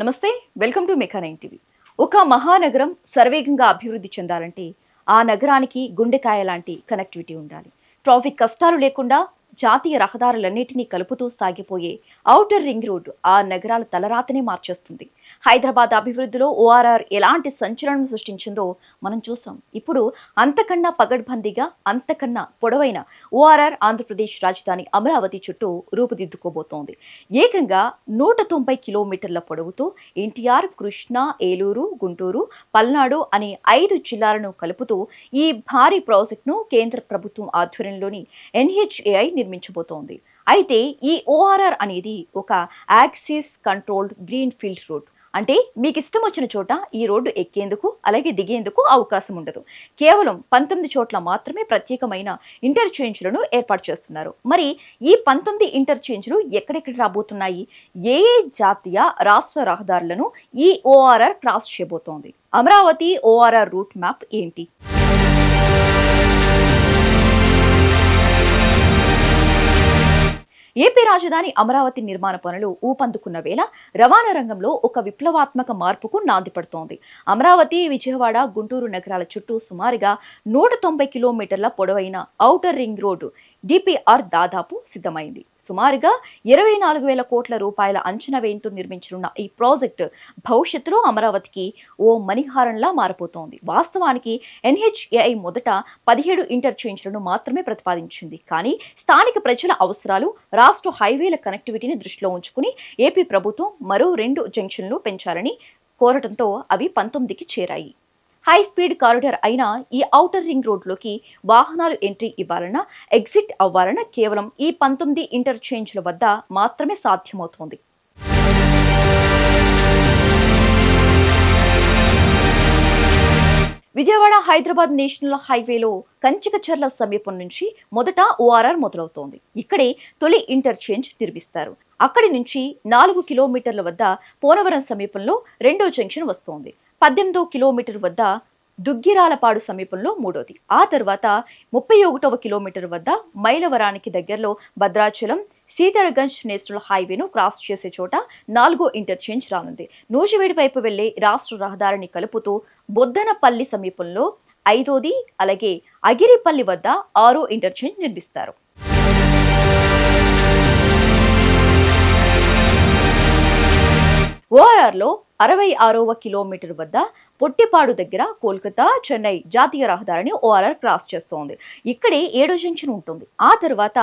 నమస్తే, welcome to mecha 9 TV. ఒక మహానగరం సర్వేగంగా అభివృద్ధి చెందాలంటే ఆ నగరానికి గుండెకాయ లాంటి కనెక్టివిటీ ఉండాలి. ట్రాఫిక్ కష్టాలు లేకుండా జాతీయ రహదారులన్నిటినీ కలుపుతూ సాగిపోయే ఔటర్ రింగ్ రోడ్ ఆ నగరాల తలరాతనే మార్చేస్తుంది. హైదరాబాద్ అభివృద్ధిలో ఓఆర్ఆర్ ఎలాంటి సంచలనం సృష్టించిందో మనం చూసాం. ఇప్పుడు అంతకన్నా పగడ్బందీగా, అంతకన్నా పొడవైన ఓఆర్ఆర్ ఆంధ్రప్రదేశ్ రాజధాని అమరావతి చుట్టూ రూపుదిద్దుకోబోతోంది. ఏకంగా 190 కిలోమీటర్ల పొడవుతో ఎన్టీఆర్, కృష్ణా, ఏలూరు, గుంటూరు, పల్నాడు అనే 5 జిల్లాలను కలుపుతూ ఈ భారీ ప్రాజెక్టును కేంద్ర ప్రభుత్వం ఆధ్వర్యంలోని NHAI నిర్మించబోతోంది. అయితే ఈ ఓఆర్ఆర్ అనేది ఒక axis controlled green field road. అంటే మీకు ఇష్టం వచ్చిన చోట ఈ రోడ్డు ఎక్కేందుకు అలాగే దిగేందుకు అవకాశం ఉండదు. కేవలం 19 చోట్ల మాత్రమే ప్రత్యేకమైన ఇంటర్చేంజ్లను ఏర్పాటు చేస్తున్నారు. మరి ఈ 19 ఇంటర్చేంజ్లు ఎక్కడెక్కడ రాబోతున్నాయి? ఏ జాతీయ రాష్ట్ర రహదారులను ఈ ఓఆర్ఆర్ క్రాస్ చేయబోతోంది? అమరావతి ఓఆర్ఆర్ రూట్ మ్యాప్ ఏంటి? ఏపీ రాజధాని అమరావతి నిర్మాణ పనులు ఊపందుకున్న వేళ రవాణా రంగంలో ఒక విప్లవాత్మక మార్పుకు నాంది పడుతోంది. అమరావతి, విజయవాడ, గుంటూరు నగరాల చుట్టూ సుమారుగా 190 కిలోమీటర్ల పొడవైన ఔటర్ రింగ్ రోడ్డు DPR దాదాపు సిద్ధమైంది. సుమారుగా 24,000 కోట్ల రూపాయల అంచనా వ్యయంతో నిర్మించనున్న ఈ ప్రాజెక్టు భవిష్యత్తులో అమరావతికి ఓ మణిహారంలా మారిపోతోంది. వాస్తవానికి NHAI మొదట 17 ఇంటర్చేంజ్లను మాత్రమే ప్రతిపాదించింది. కానీ స్థానిక ప్రజల అవసరాలు, రాష్ట్ర హైవేల కనెక్టివిటీని దృష్టిలో ఉంచుకుని ఏపీ ప్రభుత్వం మరో 2 జంక్షన్లు పెంచాలని కోరటంతో అవి 19కి చేరాయి. హై స్పీడ్ కారిడార్ అయిన ఈ ఔటర్ రింగ్ రోడ్లోకి వాహనాలు ఎంట్రీ ఇవ్వాలన్నా, ఎగ్జిట్ అవ్వాలన్నా కేవలం ఈ 19 ఇంటర్చేంజ్ల వద్ద మాత్రమే సాధ్యమవుతోంది. విజయవాడ హైదరాబాద్ నేషనల్ హైవేలో కంచికచర్ల సమీపం నుంచి మొదట ఓఆర్ఆర్ మొదలవుతోంది. ఇక్కడే తొలి ఇంటర్చేంజ్ నిర్మిస్తారు. అక్కడి నుంచి 4 కిలోమీటర్ల వద్ద పోనవరం సమీపంలో రెండో జంక్షన్ వస్తోంది. 18 కిలోమీటర్ వద్ద దుగ్గిరాలపాడు సమీపంలో మూడోది. ఆ తర్వాత 31వ కిలోమీటర్ వద్ద మైలవరానికి దగ్గరలో భద్రాచలం, సీతారగంజ్ నేషనల్ హైవేను క్రాస్ చేసే చోట 4వ ఇంటర్చేంజ్ రానుంది. నూజివీడి వైపు వెళ్లే రాష్ట్ర రహదారిని కలుపుతూ బొద్దనపల్లి సమీపంలో 5వది, అలాగే అగిరిపల్లి వద్ద 6వ ఇంటర్చేంజ్ నిర్మిస్తారు. ఓఆర్ఆర్లో 66వ కిలోమీటర్ వద్ద పొట్టిపాడు దగ్గర కోల్కతా, చెన్నై జాతీయ రహదారిని ఓఆర్ఆర్ క్రాస్ చేస్తోంది. ఇక్కడే 7వ జంక్షన్ ఉంటుంది. ఆ తర్వాత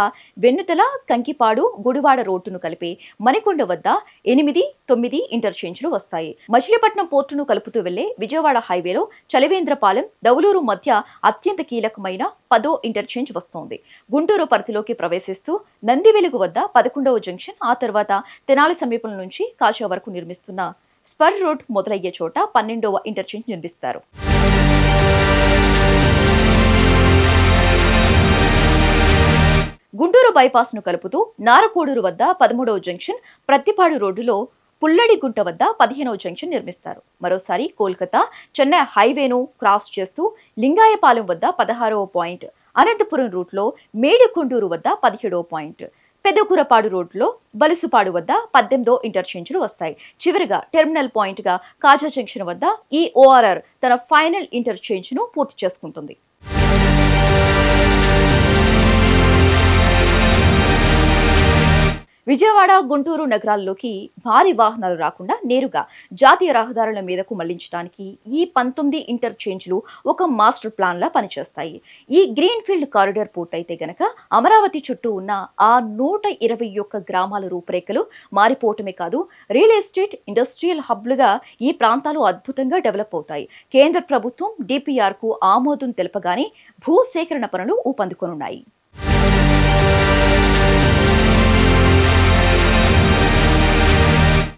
వెన్నుతల, కంకిపాడు, గుడివాడ రోడ్డును కలిపే మణికొండ వద్ద 8, 9 ఇంటర్చేంజ్లు వస్తాయి. మచిలీపట్నం పోర్టును కలుపుతూ వెళ్లే విజయవాడ హైవేలో చలివేంద్రపాలెం, దౌలూరు మధ్య అత్యంత కీలకమైన 10వ ఇంటర్చేంజ్ వస్తోంది. గుంటూరు పరిధిలోకి ప్రవేశిస్తూ నందివెలుగు వద్ద 11వ జంక్షన్, ఆ తర్వాత తెనాలి సమీపం నుంచి కాశా వరకు నిర్మిస్తున్న స్పర్ రోడ్ మొదలయ్యే చోట 12వ ఇంటర్చేంజ్ నిర్మిస్తారు. గుంటూరు బైపాస్ ను కలుపుతూ నారకోడూరు వద్ద 13వ జంక్షన్, ప్రత్తిపాడు రోడ్డులో పుల్లడిగుంట వద్ద 15వ జంక్షన్ నిర్మిస్తారు. మరోసారి కోల్కతా, చెన్నై హైవేను క్రాస్ చేస్తూ లింగాయపాలెం వద్ద 16వ పాయింట్, అనంతపురం రూట్లో మేడికొండూరు వద్ద 17వ పాయింట్, పెద్దకూరపాడు రోడ్లో బలుసుపాడు వద్ద 18వ ఇంటర్చేంజ్లు వస్తాయి. చివరిగా టెర్మినల్ పాయింట్ గా కాజా జంక్షన్ వద్ద ఈ ఓఆర్ఆర్ తన ఫైనల్ ఇంటర్చేంజ్ ను పూర్తి చేసుకుంటుంది. విజయవాడ, గుంటూరు నగరాల్లోకి భారీ వాహనాలు రాకుండా నేరుగా జాతీయ రహదారుల మీదకు మళ్లించడానికి ఈ 19 ఇంటర్చేంజ్లు ఒక మాస్టర్ ప్లాన్ లా పనిచేస్తాయి. ఈ గ్రీన్ ఫీల్డ్ కారిడార్ పూర్తయితే గనక అమరావతి చుట్టూ ఉన్న ఆ 121 గ్రామాల రూపురేఖలు మారిపోవటమే కాదు, రియల్ ఎస్టేట్, ఇండస్ట్రియల్ హబ్లుగా ఈ ప్రాంతాలు అద్భుతంగా డెవలప్ అవుతాయి. కేంద్ర ప్రభుత్వం DPR కు ఆమోదం తెలపగానే భూసేకరణ పనులు ఊపందుకొనున్నాయి.